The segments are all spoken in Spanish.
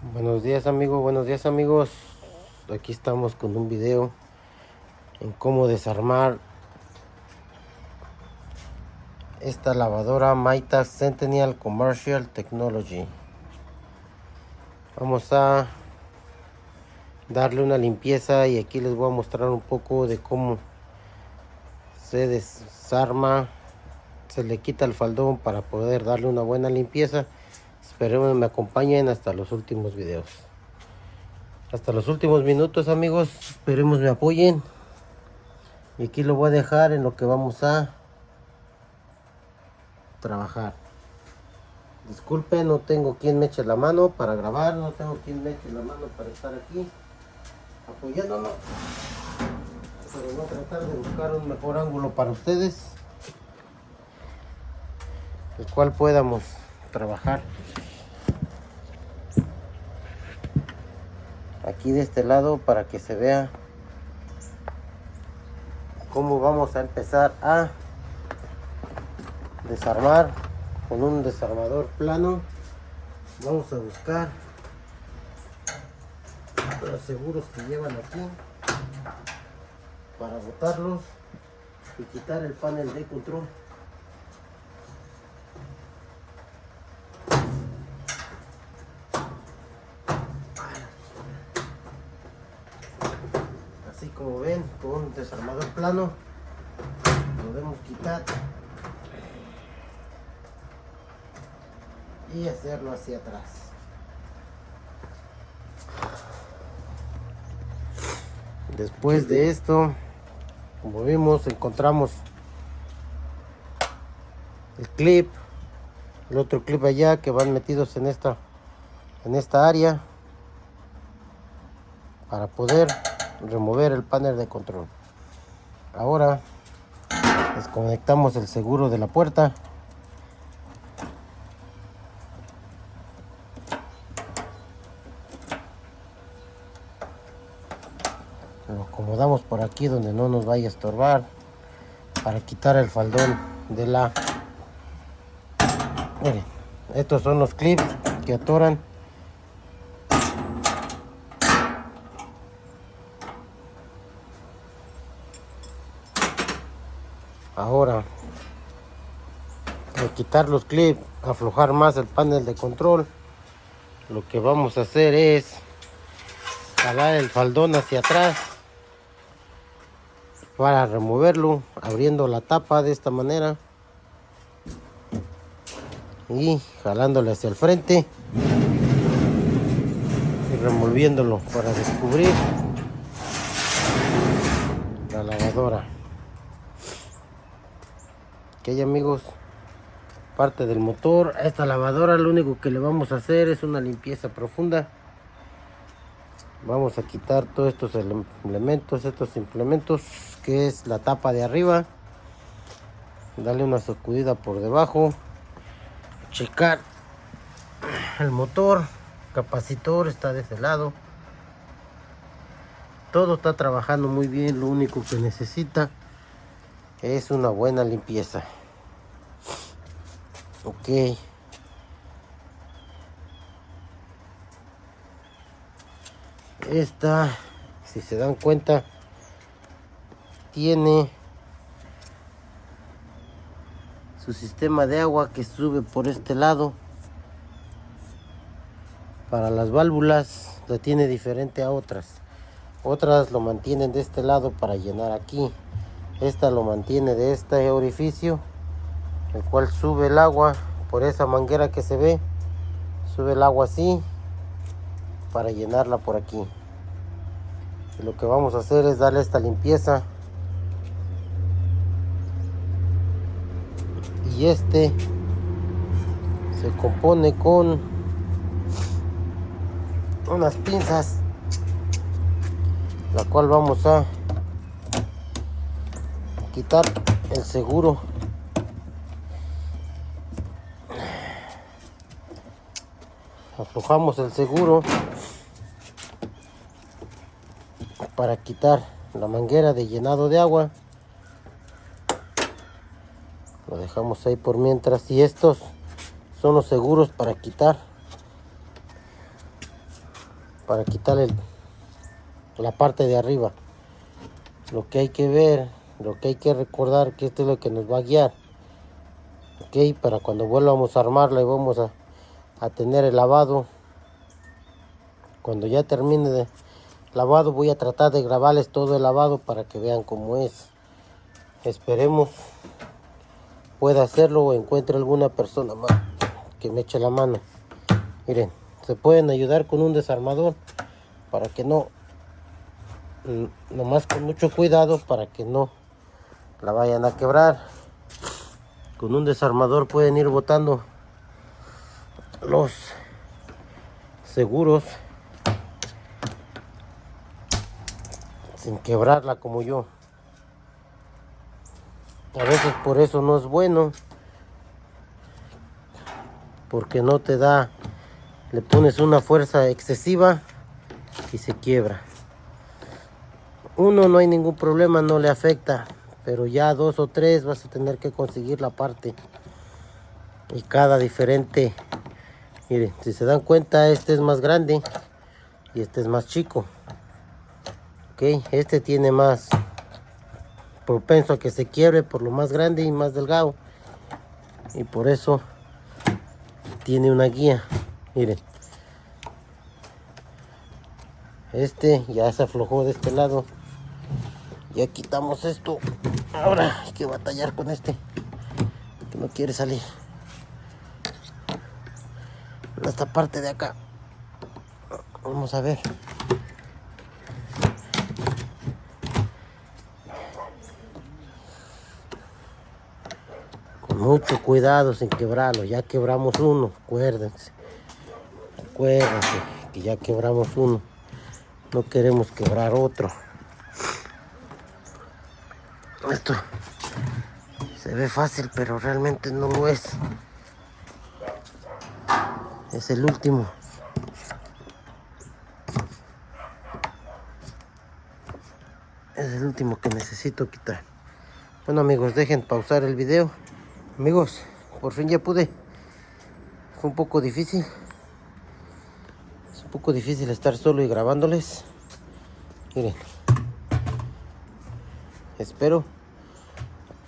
Buenos días amigos, aquí estamos con un video en cómo desarmar esta lavadora Maytag Centennial Commercial Technology. Vamos a darle una limpieza y aquí les voy a mostrar un poco de cómo se desarma, se le quita el faldón para poder darle una buena limpieza. Esperemos me acompañen hasta los últimos videos. Hasta los últimos minutos amigos, esperemos me apoyen. Y aquí lo voy a dejar en lo que vamos a trabajar. Disculpen, no tengo quien me eche la mano para grabar, no tengo quien me eche la mano para estar aquí apoyándonos. Pero voy a tratar de buscar un mejor ángulo para ustedes, el cual podamos trabajar. Aquí de este lado para que se vea cómo vamos a empezar a desarmar con un desarmador plano. Vamos a buscar los seguros que llevan aquí para botarlos y quitar el panel de control. Así como ven, con un desarmador plano podemos quitar y hacerlo hacia atrás. Después de esto, como vimos, encontramos el clip, el otro clip allá que van metidos en esta área para poder remover el panel de control. Ahora desconectamos el seguro de la puerta. Lo acomodamos por aquí donde no nos vaya a estorbar para quitar el faldón de la... Miren, estos son los clips que atoran. Ahora, al quitar los clips, aflojar más el panel de control, lo que vamos a hacer es jalar el faldón hacia atrás para removerlo, abriendo la tapa de esta manera y jalándole hacia el frente y removiéndolo para descubrir la lavadora. Ok amigos, parte del motor a esta lavadora, lo único que le vamos a hacer es una limpieza profunda. Vamos a quitar todos estos implementos que es la tapa de arriba, darle una sacudida por debajo, checar el motor, capacitor está de ese lado, todo está trabajando muy bien. Lo único que necesita es una buena limpieza. Ok, esta, si se dan cuenta, tiene su sistema de agua que sube por este lado. Para las válvulas la tiene diferente a otras lo mantienen de este lado para llenar aquí. Esta lo mantiene de este orificio, el cual sube el agua por esa manguera que se ve, sube el agua así para llenarla por aquí. Y lo que vamos a hacer es darle esta limpieza. Y este se compone con unas pinzas, la cual vamos a quitar el seguro. Aflojamos el seguro para quitar la manguera de llenado de agua. Lo dejamos ahí por mientras. Y estos son los seguros para quitar para quitarle la parte de arriba. Lo que hay que ver, lo que hay que recordar, que esto es lo que nos va a guiar, ok, para cuando volvamos a armarla y vamos a tener el lavado. Cuando ya termine de lavado voy a tratar de grabarles todo el lavado para que vean cómo es. Esperemos pueda hacerlo o encuentre alguna persona más que me eche la mano. Miren, se pueden ayudar con un desarmador para que no, nomás con mucho cuidado para que no la vayan a quebrar. Con un desarmador pueden ir botando los seguros sin quebrarla como yo. A veces por eso no es bueno, porque no te da, le pones una fuerza excesiva y se quiebra. Uno no hay ningún problema, no le afecta, pero ya 2 o 3 vas a tener que conseguir la parte, y cada diferente. Miren, si se dan cuenta, este es más grande y este es más chico, ok. Este tiene más propenso a que se quiebre por lo más grande y más delgado, y por eso tiene una guía. Miren, este ya se aflojó de este lado, ya quitamos esto. Ahora hay que batallar con este que no quiere salir. Esta parte de acá, vamos a ver. Con mucho cuidado, sin quebrarlo. Ya quebramos uno, acuérdense que ya quebramos uno, no queremos quebrar otro. Esto se ve fácil, pero realmente no lo es. Es el último. Es el último que necesito quitar. Bueno amigos, dejen pausar el video. Amigos, por fin ya pude. Fue un poco difícil. Es un poco difícil estar solo y grabándoles. Miren. Espero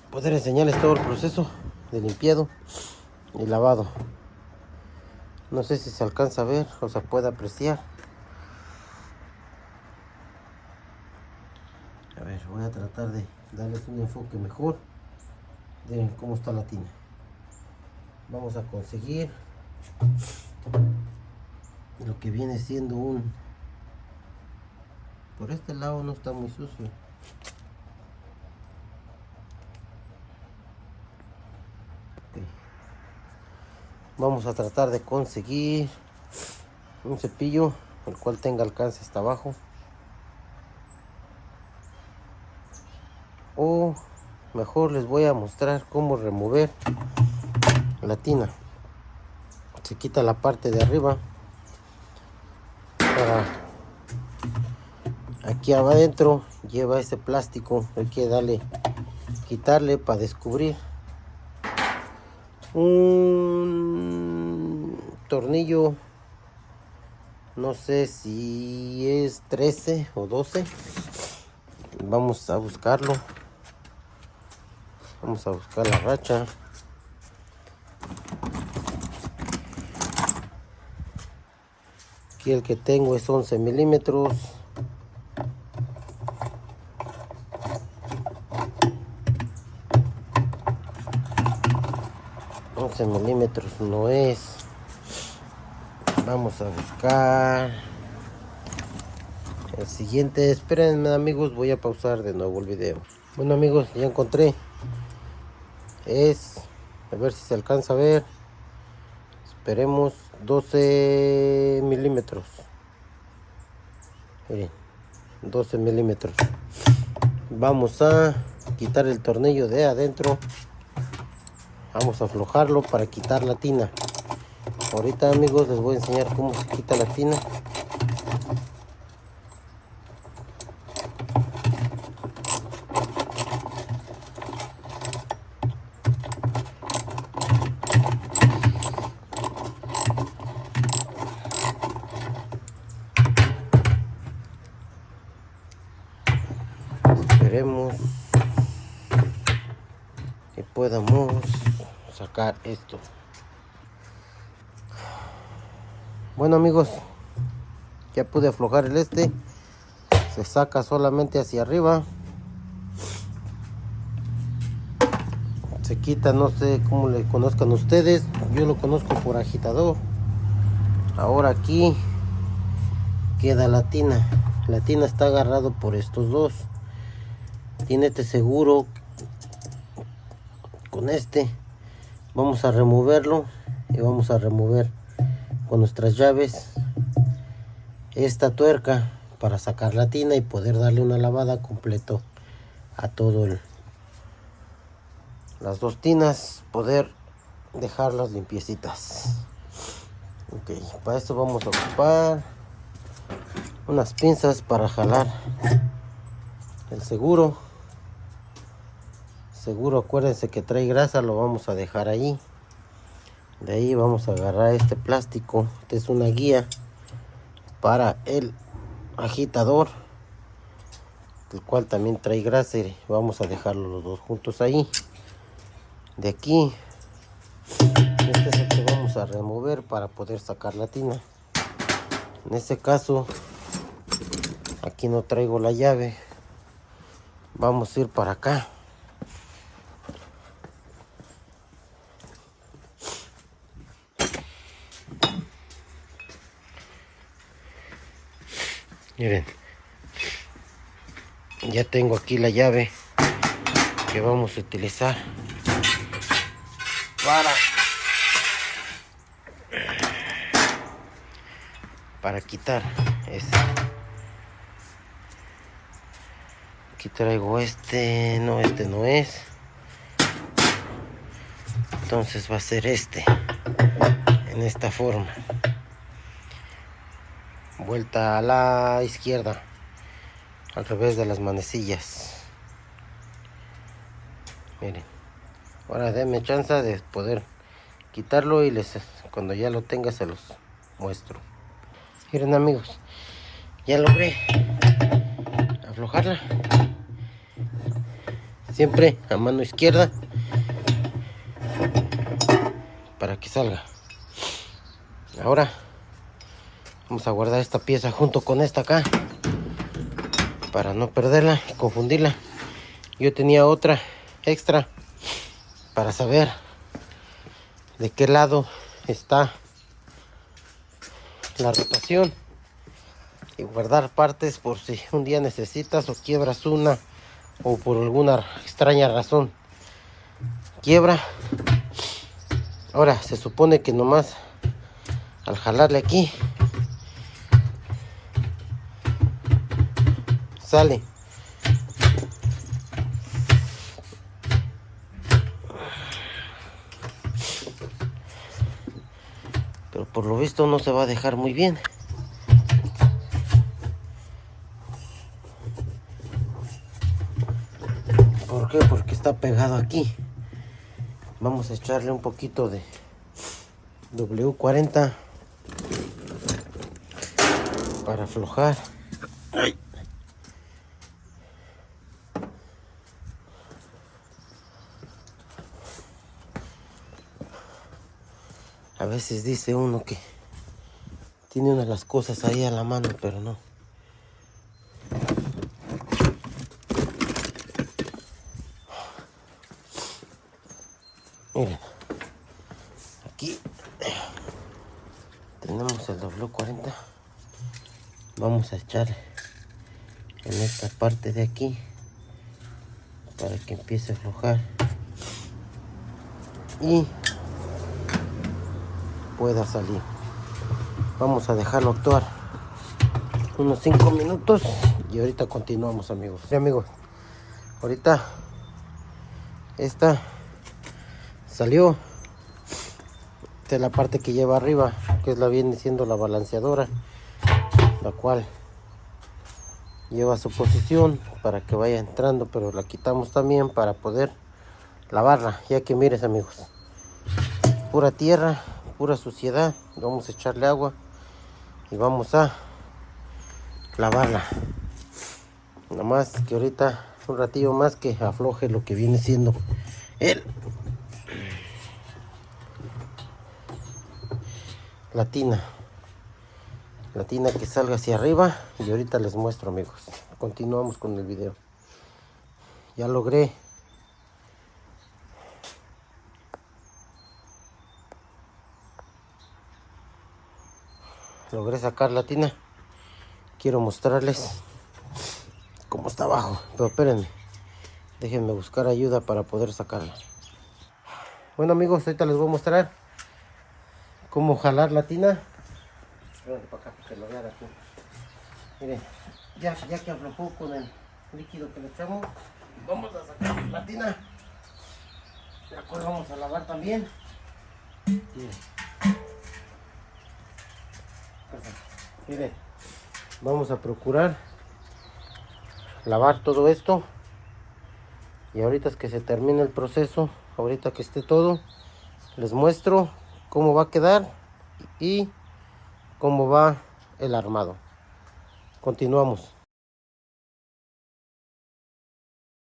poder enseñarles todo el proceso de limpiado y lavado. No sé si se alcanza a ver o se puede apreciar. A ver, voy a tratar de darles un enfoque mejor de cómo está la tina. Vamos a conseguir lo que viene siendo un... Por este lado no está muy sucio. Okay. Vamos a tratar de conseguir un cepillo el cual tenga alcance hasta abajo, o mejor les voy a mostrar cómo remover la tina. Se quita la parte de arriba, para aquí adentro lleva ese plástico, hay que quitarle para descubrir un tornillo, no sé si es 13 o 12. Vamos a buscarlo. Vamos a buscar la racha. Aquí el que tengo es 11 milímetros. Milímetros no es. Vamos a buscar el siguiente. Espérenme amigos, voy a pausar de nuevo el video. Bueno amigos, ya encontré. Es, a ver si se alcanza a ver. Esperemos, 12 milímetros. Miren, 12 milímetros. Vamos a quitar el tornillo de adentro. Vamos a aflojarlo para quitar la tina. Ahorita amigos les voy a enseñar cómo se quita la tina. esperemos que podamos sacar esto. Bueno amigos, ya pude aflojar el se saca solamente hacia arriba, se quita, no sé cómo le conozcan ustedes, yo lo conozco por agitador. Ahora aquí queda la tina está agarrado por estos dos, tiene seguro con vamos a removerlo y vamos a remover con nuestras llaves esta tuerca para sacar la tina y poder darle una lavada completo a todo las dos tinas, poder dejarlas limpiecitas. Ok, para esto vamos a ocupar unas pinzas para jalar el seguro. Acuérdense que trae grasa, lo vamos a dejar ahí. De ahí vamos a agarrar este plástico. Esta es una guía para el agitador, el cual también trae grasa, y vamos a dejarlo los dos juntos ahí. De aquí, este es el que vamos a remover para poder sacar la tina. En este caso, aquí no traigo la llave, vamos a ir para acá. Miren, ya tengo aquí la llave que vamos a utilizar para quitar Aquí traigo no es, entonces va a ser en esta forma, vuelta a la izquierda, al revés de las manecillas. Miren, ahora denme chance de poder quitarlo y cuando ya lo tenga se los muestro. Miren amigos, ya logré aflojarla, siempre a mano izquierda para que salga. Ahora vamos a guardar esta pieza junto con esta acá para no perderla y confundirla. Yo tenía otra extra para saber de qué lado está la rotación y guardar partes por si un día necesitas o quiebras una, o por alguna extraña razón quiebra. Ahora se supone que nomás al jalarle aquí sale. Pero por lo visto no se va a dejar muy bien. ¿Por qué? Porque está pegado aquí. Vamos a echarle un poquito de W40 para aflojar. Ay. A veces dice uno que tiene una de las cosas ahí a la mano, pero no. Miren, aquí tenemos el W40. Vamos a echar en esta parte de aquí para que empiece a aflojar y pueda salir. Vamos a dejarlo actuar unos 5 minutos y ahorita continuamos, amigos. Sí, amigos, ahorita esta salió. Esta es la parte que lleva arriba, que es viene siendo la balanceadora, la cual lleva su posición para que vaya entrando, pero la quitamos también para poder lavarla, ya que mires amigos, pura tierra, pura suciedad. Vamos a echarle agua y vamos a lavarla. Nada más que ahorita un ratillo más que afloje lo que viene siendo la tina que salga hacia arriba. Y ahorita les muestro, amigos. Continuamos con el video. Ya logré sacar la tina. Quiero mostrarles cómo está abajo, pero espérenme, déjenme buscar ayuda para poder sacarla. Bueno, amigos, ahorita les voy a mostrar cómo jalar la tina. Espérenme para acá, que lo vean aquí. Miren, ya que aflojó con el líquido que le echamos, vamos a sacar la tina. De acuerdo, vamos a lavar también. Miren, vamos a procurar lavar todo esto. Y ahorita es que se termine el proceso, ahorita que esté todo, les muestro cómo va a quedar y cómo va el armado. Continuamos.